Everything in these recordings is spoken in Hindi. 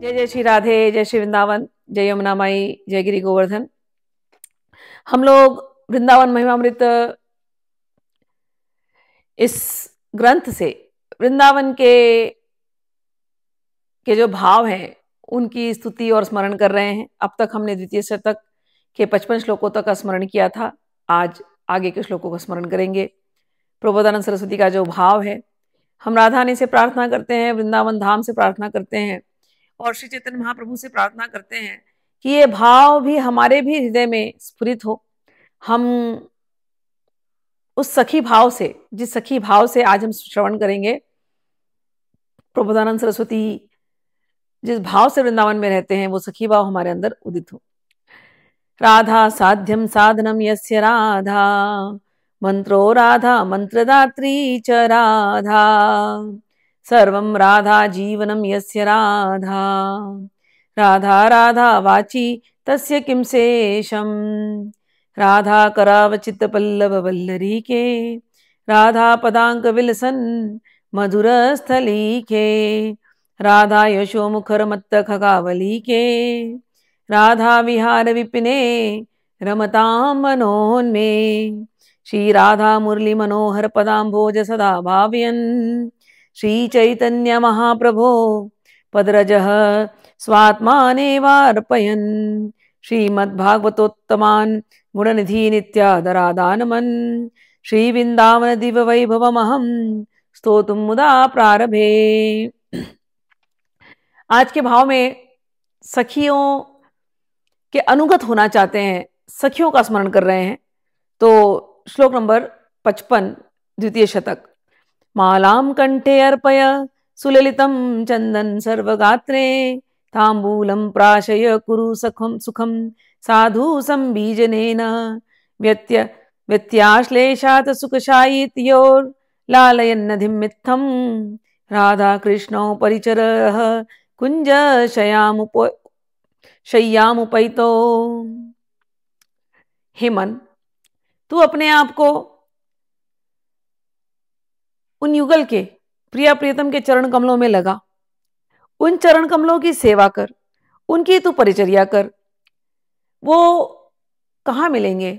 जय जय श्री राधे, जय श्री वृंदावन, जय यमुना माई, जय गिरि गोवर्धन। हम लोग वृंदावन महिमामृत इस ग्रंथ से वृंदावन के जो भाव हैं उनकी स्तुति और स्मरण कर रहे हैं। अब तक हमने द्वितीय शतक के 55 श्लोकों तक का स्मरण किया था। आज आगे के श्लोकों का स्मरण करेंगे। प्रबोधानंद सरस्वती का जो भाव है, हम राधा रानी से प्रार्थना करते हैं, वृंदावन धाम से प्रार्थना करते हैं और श्री चैतन्य महाप्रभु से प्रार्थना करते हैं कि ये भाव भी हमारे भी हृदय में स्फुरित हो। हम उस सखी भाव से, जिस सखी भाव से आज हम श्रवण करेंगे, प्रबोधानंद सरस्वती जिस भाव से वृंदावन में रहते हैं वो सखी भाव हमारे अंदर उदित हो। राधा साध्यम साधनम यस्य राधा, मंत्रो राधा मंत्रदात्री च राधा, सर्वं राधा जीवनम यस्य राधा, राधा राधा वाची तस्य किं शेषम्, राधा करावचित पल्लव वल्लरी के, राधा पदांक विलसन मधुर स्थली के, राधा यशो मुखर मत्त खगावली के, राधा विहार विपिने रमतां मनोन्मे, श्री राधा मुरली मनोहर पदाम्भोज सदा भावयन्, श्री चैतन्य महाप्रभो पदरजः स्वात्मानेवार्पयन्, श्रीमद्भागवतोत्तमान् गुणनिधि नित्यादरादानमन्, श्री वृंदावन दिव्य वैभवमहं स्तोतुं मुदा प्रारभे। आज के भाव में सखियों के अनुगत होना चाहते हैं, सखियों का स्मरण कर रहे हैं। तो श्लोक नंबर 55 द्वितीय शतक। मालां कंठे अर्पय सुललितं चंदन सर्वगात्रे, तांबूलं प्राशय कुरु सुखं साधु संबीजनेन, व्यत्याश्लेषात् सुखशायित्योर लालयन्नधिं मित्थं, राधा कृष्णौ परिचरः कुंज शय्यामुपैतो। हे मन, तू अपने आप को उन युगल के प्रिया प्रियतम के चरण कमलों में लगा, उन चरण कमलों की सेवा कर, उनकी तू परिचर्या कर। वो कहाँ मिलेंगे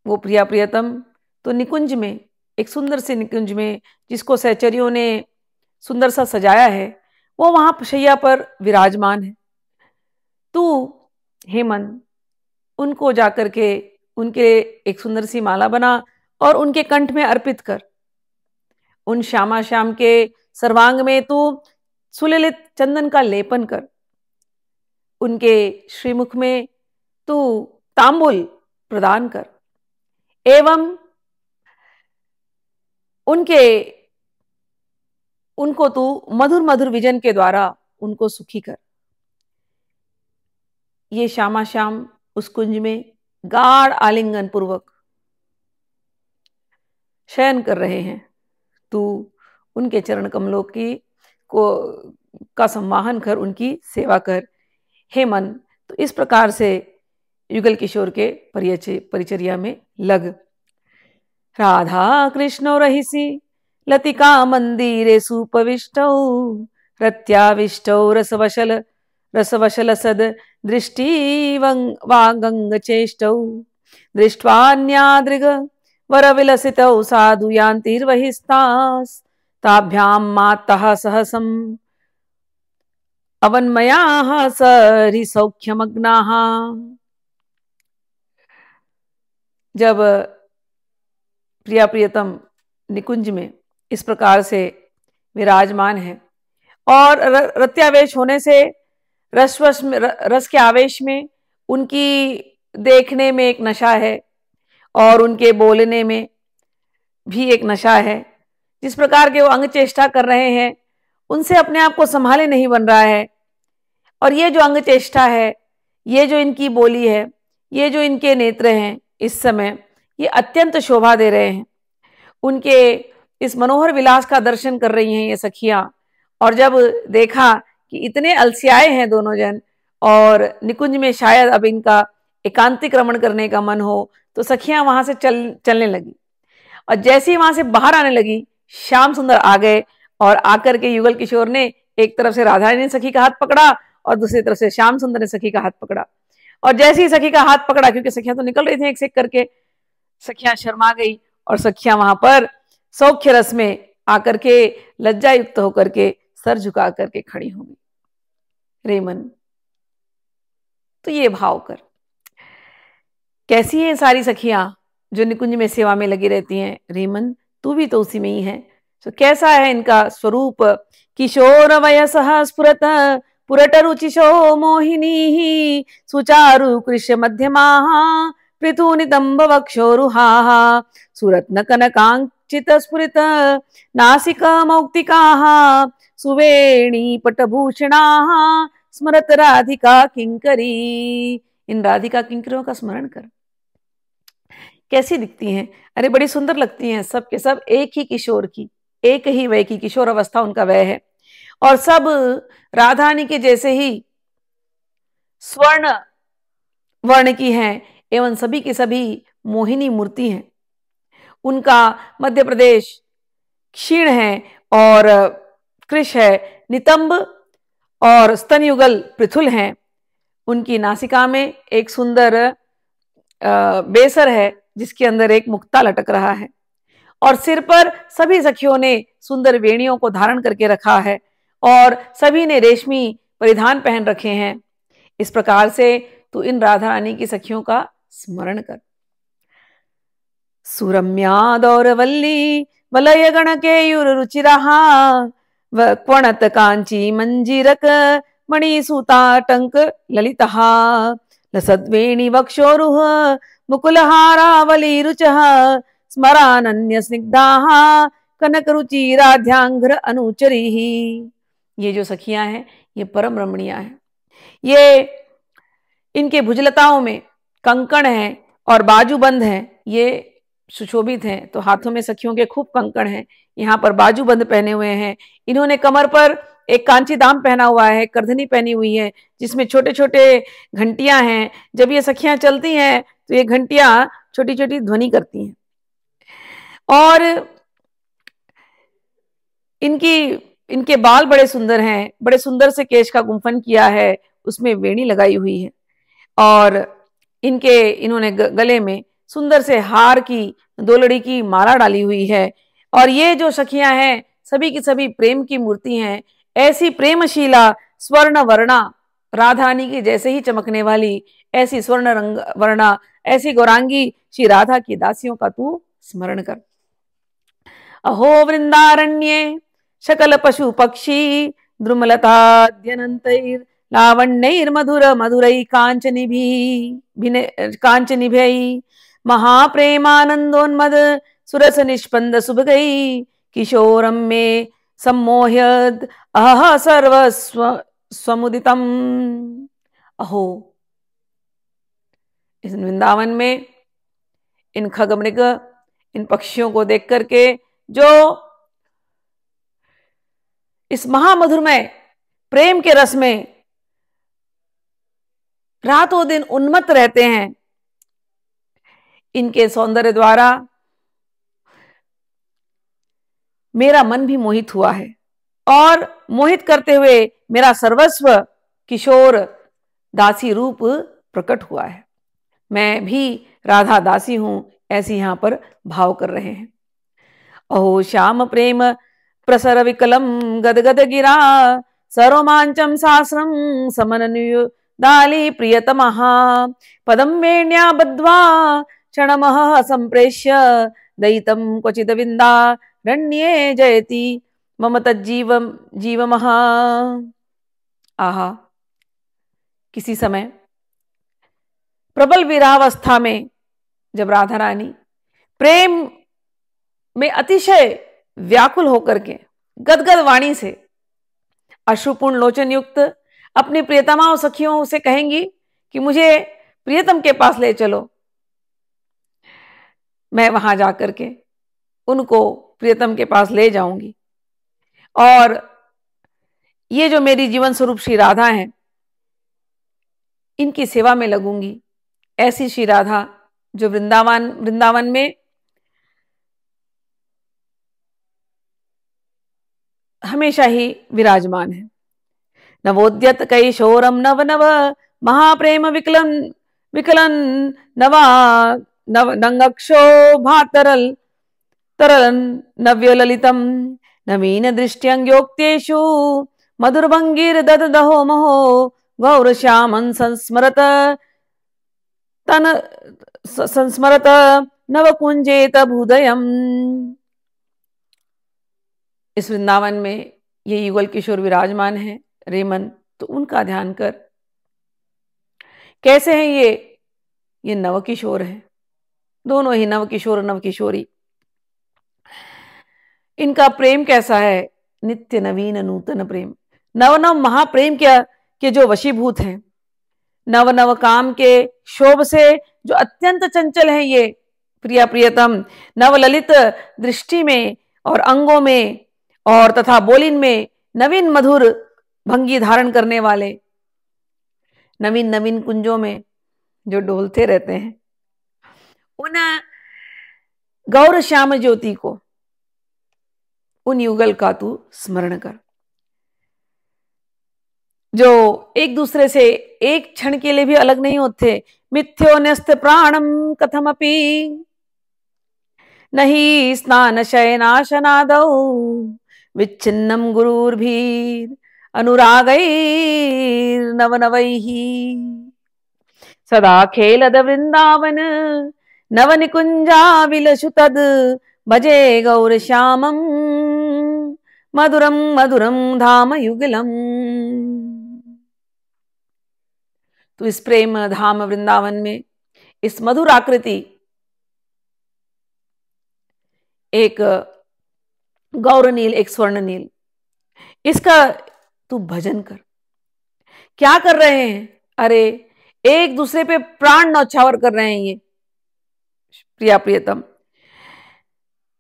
वो प्रिया प्रियतम? तो निकुंज में, एक सुंदर से निकुंज में जिसको सहचरियों ने सुंदर सा सजाया है, वो वहां शैया पर विराजमान है। तू हे मन, उनको जाकर के उनके एक सुंदर सी माला बना और उनके कंठ में अर्पित कर। उन श्यामा श्याम के सर्वांग में तू सुललित चंदन का लेपन कर। उनके श्रीमुख में तू तांबुल प्रदान कर एवं उनको तू मधुर मधुर विजन के द्वारा उनको सुखी कर। ये श्यामा श्याम उस कुंज में गाढ़ आलिंगन पूर्वक शयन कर रहे हैं। तू उनके चरण कमलों का संवाहन कर, उनकी सेवा कर। हे मन, तो इस प्रकार से युगल किशोर के परिचर्या में लग। राधा कृष्णो रहिसी लतिका मंदिरे सुपविष्टौ, रत्याविष्टौ रसवशल सद दृष्टि वागंग चेष्टौ, दृष्ट्वान्यादृग वरविलसितौ साधु यान्तिर्वहिस्तास्, ताभ्यां मातः सहसम् अवन्मयाः सरिसौख्यमग्नाः। जब प्रिया प्रियतम निकुंज में इस प्रकार से विराजमान है और रत्यावेश होने से रस के आवेश में उनकी देखने में एक नशा है और उनके बोलने में भी एक नशा है। जिस प्रकार के वो अंग चेष्टा कर रहे हैं, उनसे अपने आप को संभाले नहीं बन रहा है। और ये जो अंग चेष्टा है, ये जो इनकी बोली है, ये जो इनके नेत्र हैं, इस समय ये अत्यंत शोभा दे रहे हैं। उनके इस मनोहर विलास का दर्शन कर रही हैं ये सखियां। और जब देखा कि इतने अलसियाए हैं दोनों जन और निकुंज में शायद अब इनका एकांतिक रमण करने का मन हो, तो सखियां वहां से चलने लगी। और जैसे ही वहां से बाहर आने लगी, श्याम सुंदर आ गए और आकर के युगल किशोर ने एक तरफ से राधा रानी सखी का हाथ पकड़ा और दूसरी तरफ से श्याम सुंदर ने सखी का हाथ पकड़ा, और जैसे ही सखी का हाथ पकड़ा, क्योंकि सखियां तो निकल रही थी एक से एक करके, सखियां शर्मा गई और सखियां वहां पर सौख्य रस में आकर के लज्जा युक्त होकर के सर झुका करके खड़ी हो गई। रेमन, तो ये भाव कर, कैसी है सारी सखियां जो निकुंज में सेवा में लगी रहती हैं। रेमन, तू भी तो उसी में ही है। तो कैसा है इनका स्वरूप। किशोर वयसः स्फुरत पुरट रुचिशो मोहिनी सुचारु कृष्य मध्यमाः पृथु नितंब वक्षोरुहाः सुरत्न कनकांचित स्फुरित नासिक मौक्तिकाः सुवेणी पटभूषणाः स्मरत राधिका किंकरी। इन राधिका किंकरियों का स्मरण कर, कैसी दिखती हैं। अरे बड़ी सुंदर लगती हैं, सब के सब एक ही किशोर की, एक ही वय की, किशोर अवस्था उनका वय है, और सब राधारानी के जैसे ही स्वर्ण वर्ण की हैं, एवं सभी की सभी मोहिनी मूर्ति हैं। उनका मध्य प्रदेश क्षीण है और कृश है, नितंब और स्तनयुगल पृथुल हैं। उनकी नासिका में एक सुंदर बेसर है जिसके अंदर एक मुक्ता लटक रहा है, और सिर पर सभी सखियों ने सुंदर वेणियों को धारण करके रखा है, और सभी ने रेशमी परिधान पहन रखे हैं। इस प्रकार से तू इन राधा रानी की सखियों का स्मरण कर। सुरम्या दौरवल्ली वलय गण केयूर रुचिरहा क्वणत कांची मंजीरक मणि सूताटंक ललितहा लसद्वेणी वक्षोरुह मुकुलहारावली रुचः स्मरानन्य स्निग्धाः कनक रुचिराध्यांघ्र अनुचरी। ये जो सखियां हैं ये परम रमणीय हैं। ये इनके भुजलताओं में कंकण हैं और बाजूबंद हैं, ये सुशोभित हैं। तो हाथों में सखियों के खूब कंकण हैं, यहाँ पर बाजूबंद पहने हुए हैं। इन्होंने कमर पर एक कांची दाम पहना हुआ है, करधनी पहनी हुई है जिसमें छोटे छोटे घंटियां हैं। जब ये सखियां चलती हैं तो ये घंटियां छोटी छोटी ध्वनि करती हैं, और इनके बाल बड़े सुंदर हैं, बड़े सुंदर से केश का गुंफन किया है, उसमें वेणी लगाई हुई है, और इन्होंने गले में सुंदर से हार की दोलड़ी की माला डाली हुई है। और ये जो सखियां हैं सभी की सभी प्रेम की मूर्ति हैं। ऐसी प्रेमशीला स्वर्ण वर्णा राधारानी की जैसे ही चमकने वाली ऐसी स्वर्ण रंग वर्णा ऐसी गौरांगी श्री राधा की दासियों का तू स्मरण कर। अहो वृंदारण्ये शकल पशु पक्षी द्रुमलताद्यनन्तैर् लावण्यैर्मधुर मधुरै कांचनिभै महाप्रेमानंदोन्मद सुरस निष्पन्द सुभगै किशोरम में सम्मोह्यद अह सर्वस्व स्वमुदितम। अहो, इस वृंदावन में इन खगमृग, इन पक्षियों को देख करके जो इस महामधुरमय प्रेम के रस में रातों दिन उन्मत्त रहते हैं, इनके सौंदर्य द्वारा मेरा मन भी मोहित हुआ है, और मोहित करते हुए मेरा सर्वस्व किशोर दासी रूप प्रकट हुआ है। मैं भी राधा दासी हूं, ऐसी यहां पर भाव कर रहे हैं। अहो श्याम प्रेम प्रसर विकलम गदगद गिरा सरोमांचम सास्रम समननु दाली प्रियतमः पदम वेण्या बद्ध्वा क्षणमः संप्रेष्य दयितं क्वचिद विंदा रण्ये जयति मम तज्जीवम जीवमः। आहा, किसी समय प्रबल विरहावस्था में जब राधा रानी प्रेम में अतिशय व्याकुल होकर के गदगद वाणी से अश्रुपूर्ण लोचन युक्त अपनी प्रियतमा और सखियों से कहेंगी कि मुझे प्रियतम के पास ले चलो, मैं वहां जाकर के उनको प्रियतम के पास ले जाऊंगी, और ये जो मेरी जीवन स्वरूप श्री राधा हैं इनकी सेवा में लगूंगी। ऐसी श्री राधा जो वृंदावन में हमेशा ही विराजमान है। नवोद्यत कैशोरम नव नव महाप्रेम विकलन विकलन नवा नव नंगक्षोभातरल तरलन नव्य ललितम नवीन दृष्ट्यंग्योक्तेषु मधुरभंगीर ददहो महो गौर श्यामन संस्मरत तन संस्मरत नवकुंजेत भूदयम। इस वृंदावन में ये युगल किशोर विराजमान है रेमन, तो उनका ध्यान कर। कैसे हैं ये नव किशोर हैं, दोनों ही नव किशोर नव किशोरी। इनका प्रेम कैसा है, नित्य नवीन नूतन प्रेम। नव नव महाप्रेम के जो वशीभूत हैं, नव नव काम के शोभ से जो अत्यंत चंचल हैं ये प्रिया प्रियतम, नव ललित दृष्टि में और अंगों में और तथा बोलिन में नवीन मधुर भंगी धारण करने वाले, नवीन नवीन कुंजों में जो डोलते रहते हैं, उन गौर श्याम ज्योति को, उन युगल का तू स्मरण कर, जो एक दूसरे से एक क्षण के लिए भी अलग नहीं होते। मिथ्यो न्यस्त प्राणम कथमपि नहीं स्नान शयनाशनादौ विच्छिन्नम गुरुर्भीर अनुरागैर नवनवैः सदा खेलद वृंदावन नव निकुंजा विलसु तद भजे गौर श्यामम मधुरम मधुरम धाम युगलम। तो इस प्रेम धाम वृंदावन में इस मधुर आकृति एक गौरनील, एक स्वर्णनील, इसका तू भजन कर। क्या कर रहे हैं, अरे एक दूसरे पे प्राण न्यौछावर कर रहे हैं ये प्रिया प्रियतम।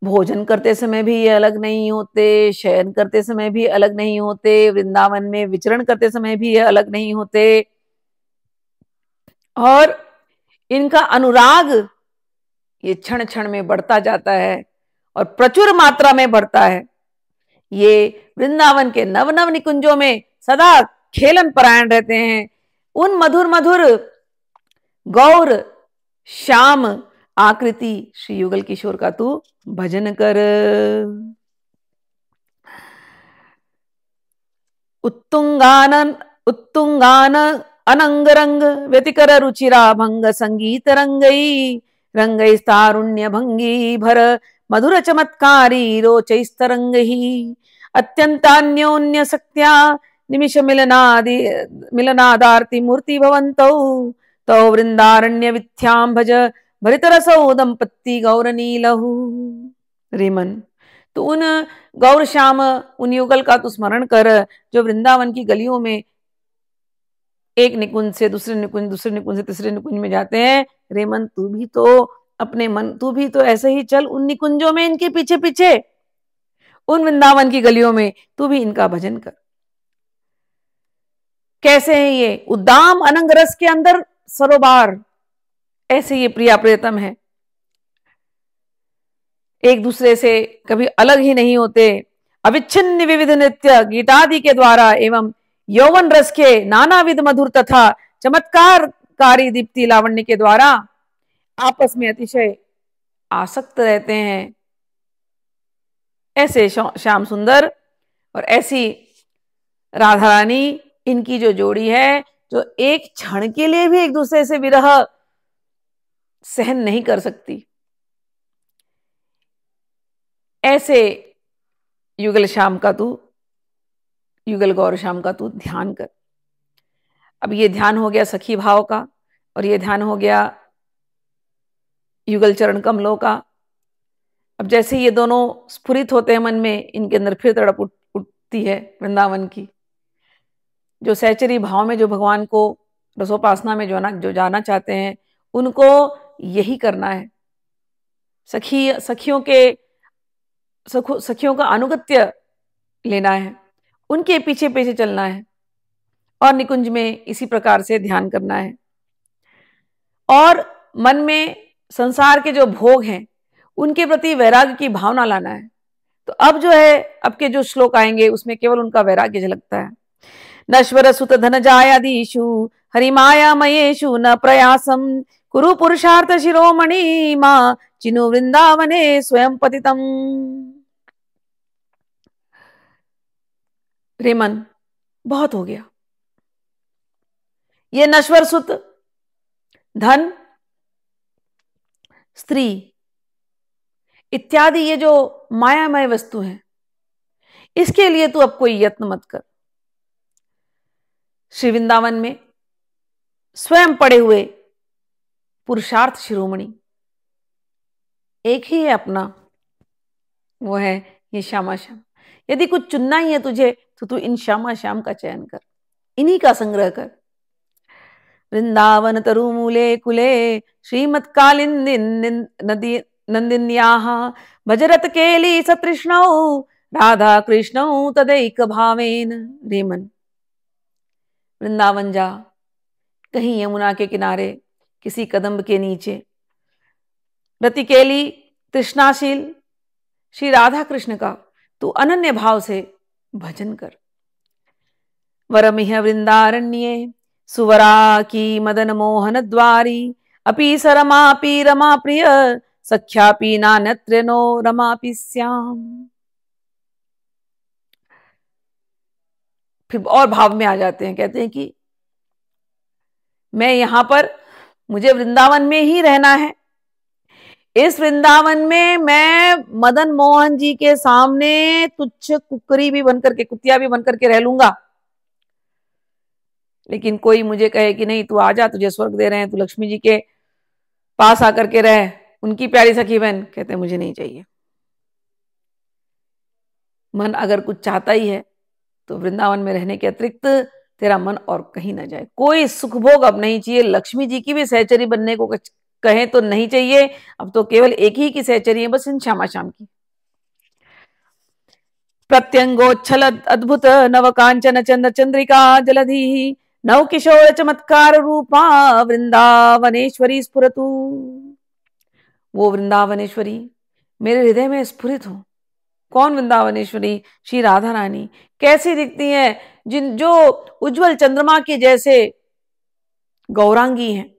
भोजन करते समय भी ये अलग नहीं होते, शयन करते समय भी अलग नहीं होते, वृंदावन में विचरण करते समय भी ये अलग नहीं होते, और इनका अनुराग ये क्षण क्षण में बढ़ता जाता है और प्रचुर मात्रा में बढ़ता है। ये वृंदावन के नव नव निकुंजों में सदा खेलन परायण रहते हैं। उन मधुर मधुर गौर श्याम आकृति श्री युगल किशोर का तू भजन कर। उत्तुंगान अनंगरंग व्यतिकर रुचिरा भंग संगीत रंगई रंगई तारुण्य भंगी भर मधुर चमत्कारी रोचैस्तरंग ही अत्यंतान्योन्य शक्त्या निमिष मिलनादार्ति मूर्ति भवन्तौ तौ वृंदारण्य विथ्याम भज भरितरसौ दंपत्ति गौरनीलहु। रेमन, तो उन गौर श्याम, उन युगल का तू स्मरण कर जो वृंदावन की गलियों में एक निकुंज से दूसरे निकुंज, दूसरे निकुंज से तीसरे निकुंज में जाते हैं। रेमन, तू भी तो अपने मन, तू भी तो ऐसे ही चल उन निकुंजों में, इनके पीछे पीछे, उन वृंदावन की गलियों में तू भी इनका भजन कर। कैसे है ये उद्दाम अनंग रस के अंदर सरोबार, ऐसे ये प्रिया प्रियतम है, एक दूसरे से कभी अलग ही नहीं होते। अविच्छिन्न विविध नृत्य गीतादि के द्वारा एवं यौवन रस के नानाविध मधुर तथा चमत्कारकारी दीप्ति लावण्य के द्वारा आपस में अतिशय आसक्त रहते हैं। ऐसे श्याम सुंदर और ऐसी राधा रानी, इनकी जो जोड़ी है, जो एक क्षण के लिए भी एक दूसरे से विरह सहन नहीं कर सकती, ऐसे युगल श्याम का तू, युगल गौर श्याम का तू ध्यान कर। अब ये ध्यान हो गया सखी भाव का, और ये ध्यान हो गया युगल चरण कमलों का। अब जैसे ये दोनों स्फुरित होते हैं मन में, इनके अंदर फिर तड़प उठती है वृंदावन की। जो सहचरी भाव में जो भगवान को रसोपासना में जो जाना चाहते हैं, उनको यही करना है। सखियों का अनुगत्य लेना है, उनके पीछे पीछे चलना है, और निकुंज में इसी प्रकार से ध्यान करना है, और मन में संसार के जो भोग हैं उनके प्रति वैराग्य की भावना लाना है। तो अब जो है, अब के जो श्लोक आएंगे उसमें केवल उनका वैराग्य झलकता है। नश्वर सुत धन जायादीषु हरिमायामयेषु न प्रयासम कुरु पुरुषार्थ शिरोमणि मां चिनु वृंदावने स्वयं पतितम। रे मन, बहुत हो गया। ये नश्वर सुत, धन, स्त्री इत्यादि ये जो मायामय वस्तु हैं, इसके लिए तू अब कोई यत्न मत कर। श्री वृंदावन में स्वयं पड़े हुए पुरुषार्थ शिरोमणि एक ही है अपना, वो है ये श्यामा श्याम। यदि कुछ चुनना ही है तुझे तो तू इन श्यामा श्याम का चयन कर, इन्हीं का संग्रह कर। वृंदावन तरुमूले कुले श्रीमत्कालिंदिन नदी नंदिन्याः भजरत केली सतृष्णौ राधा कृष्णौ तदैक भावेन। रे मन, वृंदावन जा, कहीं यमुना के किनारे किसी कदम्ब के नीचे रतिकेली तृष्णाशील श्री राधा कृष्ण का तू अनन्य भाव से भजन कर। वरमिह वृंदारण्ये सुवरा की मदन मोहन द्वारी अपि सरमापि रमा प्रिय सख्यापि नान्यत्र नो रमापि श्याम। फिर और भाव में आ जाते हैं, कहते हैं कि मैं यहां पर, मुझे वृंदावन में ही रहना है। इस वृंदावन में मैं मदन मोहन जी के सामने तुच्छ कुकरी भी बनकर के, कुतिया भी बनकर के रह लूंगा, लेकिन कोई मुझे कहे कि नहीं तू आजा, तुझे स्वर्ग दे रहे हैं, तू लक्ष्मी जी के पास आकर के रह, उनकी प्यारी सखी बहन, कहते हैं मुझे नहीं चाहिए। मन अगर कुछ चाहता ही है तो वृंदावन में रहने के अतिरिक्त तेरा मन और कहीं ना जाए। कोई सुख भोग अब नहीं चाहिए। लक्ष्मी जी की भी सहचरी बनने को कहें तो नहीं चाहिए, अब तो केवल एक ही की सहचरी है, बस इन श्यामा श्याम की। प्रत्यंगोच्छल अद्भुत नव कांचन चंद्र चंद्रिका जलधि नव किशोर चमत्कार रूपा वृंदावनेश्वरी स्फुरतु। वो वृंदावनेश्वरी मेरे हृदय में स्फुरित हो। कौन वृंदावनेश्वरी? श्री राधा रानी। कैसी दिखती हैं? जो उज्जवल चंद्रमा के जैसे गौरांगी हैं,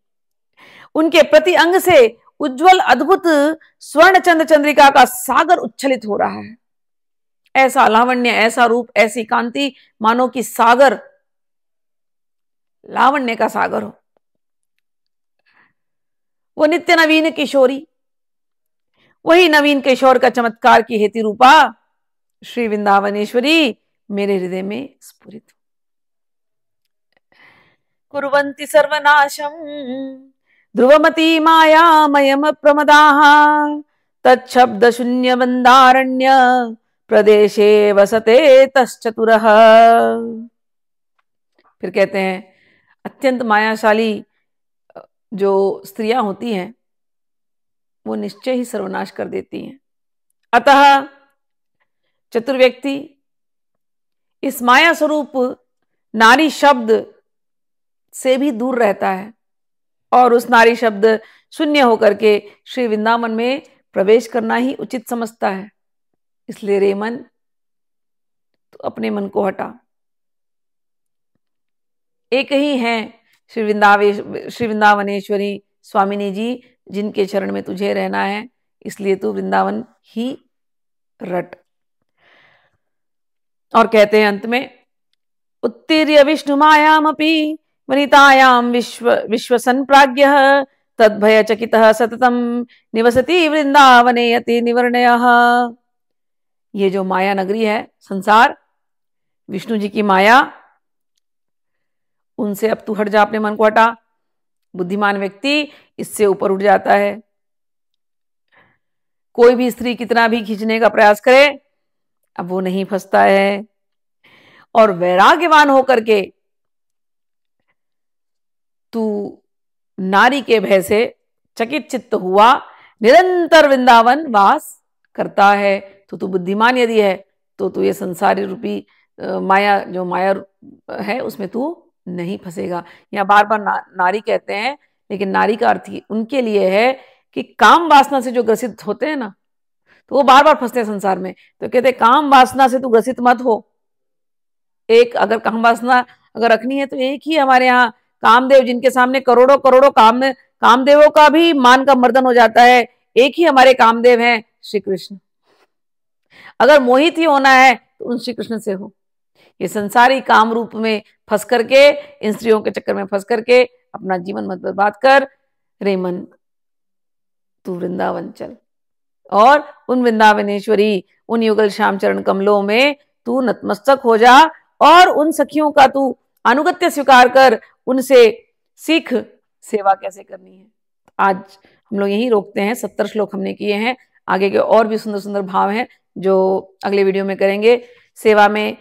उनके प्रति अंग से उज्जवल अद्भुत स्वर्ण चंद्र चंद्रिका का सागर उच्छलित हो रहा है। ऐसा लावण्य, ऐसा रूप, ऐसी कांति, मानो कि सागर, लावण्य का सागर हो। वो नित्य नवीन किशोरी, वही नवीन किशोर का चमत्कार की हेतु रूपा श्री वृंदावनेश्वरी मेरे हृदय में स्फुरित हो। कुर्वन्ति सर्वनाशम ध्रुवमती मायामयम प्रमदाः तच्छब्द शून्य वंदारण्य प्रदेशे वसते तश्चतुरः। फिर कहते हैं अत्यंत मायाशाली जो स्त्रियां होती हैं वो निश्चय ही सर्वनाश कर देती हैं। अतः चतुर व्यक्ति इस माया स्वरूप नारी शब्द से भी दूर रहता है और उस नारी शब्द शून्य होकर के श्री वृंदावन में प्रवेश करना ही उचित समझता है। इसलिए रे मन, तो अपने मन को हटा। एक ही है श्री वृंदावनेश्वरी स्वामिनी जी, जिनके चरण में तुझे रहना है, इसलिए तू वृंदावन ही रट। और कहते हैं अंत में, उत्तीर्य विष्णु मायामपि वनितायाम विश्वसन प्राज्ञः तद्भय चकितः सततम निवसति वृंदावने यति निवर्णयः। ये जो माया नगरी है, संसार, विष्णु जी की माया, उनसे अब तू हट जा, अपने मन को हटा। बुद्धिमान व्यक्ति इससे ऊपर उठ जाता है। कोई भी स्त्री कितना भी खींचने का प्रयास करे, अब वो नहीं फंसता है। और वैराग्यवान होकर के तू नारी के भय से चकित चित्त हुआ निरंतर वृंदावन वास करता है, तो तू बुद्धिमान यदि है तो तू ये संसारी रूपी माया, जो माया है, उसमें तू नहीं फंसेगा। यहाँ बार बार नारी कहते हैं, लेकिन नारी का अर्थ उनके लिए है कि काम वासना से जो ग्रसित होते हैं ना, तो वो बार बार फंसते हैं संसार में। तो कहते हैं काम वासना से तू ग्रसित मत हो। एक अगर काम वासना अगर रखनी है तो एक ही हमारे यहाँ कामदेव, जिनके सामने करोड़ों करोड़ों कामदेवों का भी मान का मर्दन हो जाता है, एक ही हमारे कामदेव हैं, श्री कृष्ण। अगर मोहित ही होना है तो उन श्री कृष्ण से हो। ये संसारी काम रूप में फंस करके, इन स्त्रियों के चक्कर में फंस करके अपना जीवन मत बर्बाद कर। रे मन, तू वृंदावन चल और उन वृंदावनेश्वरी, उन युगल श्याम चरण कमलों में तू नतमस्तक हो जा और उन सखियों का तू अनुगत्य स्वीकार कर, उनसे सीख सेवा कैसे करनी है। आज हम लोग यहीं रोकते हैं। 70 श्लोक हमने किए हैं, आगे के और भी सुंदर सुंदर भाव हैं जो अगले वीडियो में करेंगे। सेवा में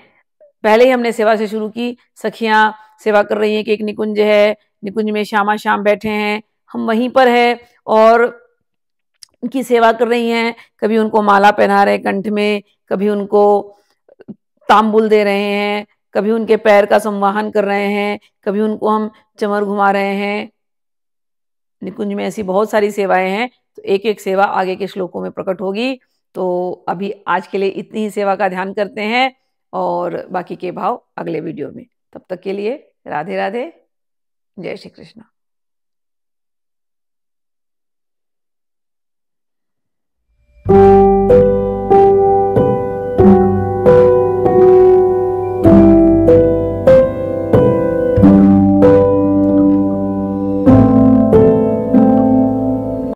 पहले ही हमने सेवा से शुरू की, सखियां सेवा कर रही हैं कि एक निकुंज है, निकुंज में श्यामा श्याम बैठे हैं, हम वहीं पर है और उनकी सेवा कर रही हैं। कभी उनको माला पहना रहे कंठ में, कभी उनको तांबुल दे रहे हैं, कभी उनके पैर का संवाहन कर रहे हैं, कभी उनको हम चमर घुमा रहे हैं। निकुंज में ऐसी बहुत सारी सेवाएं हैं, तो एक एक सेवा आगे के श्लोकों में प्रकट होगी। तो अभी आज के लिए इतनी ही सेवा का ध्यान करते हैं और बाकी के भाव अगले वीडियो में। तब तक के लिए राधे राधे, जय श्री कृष्ण।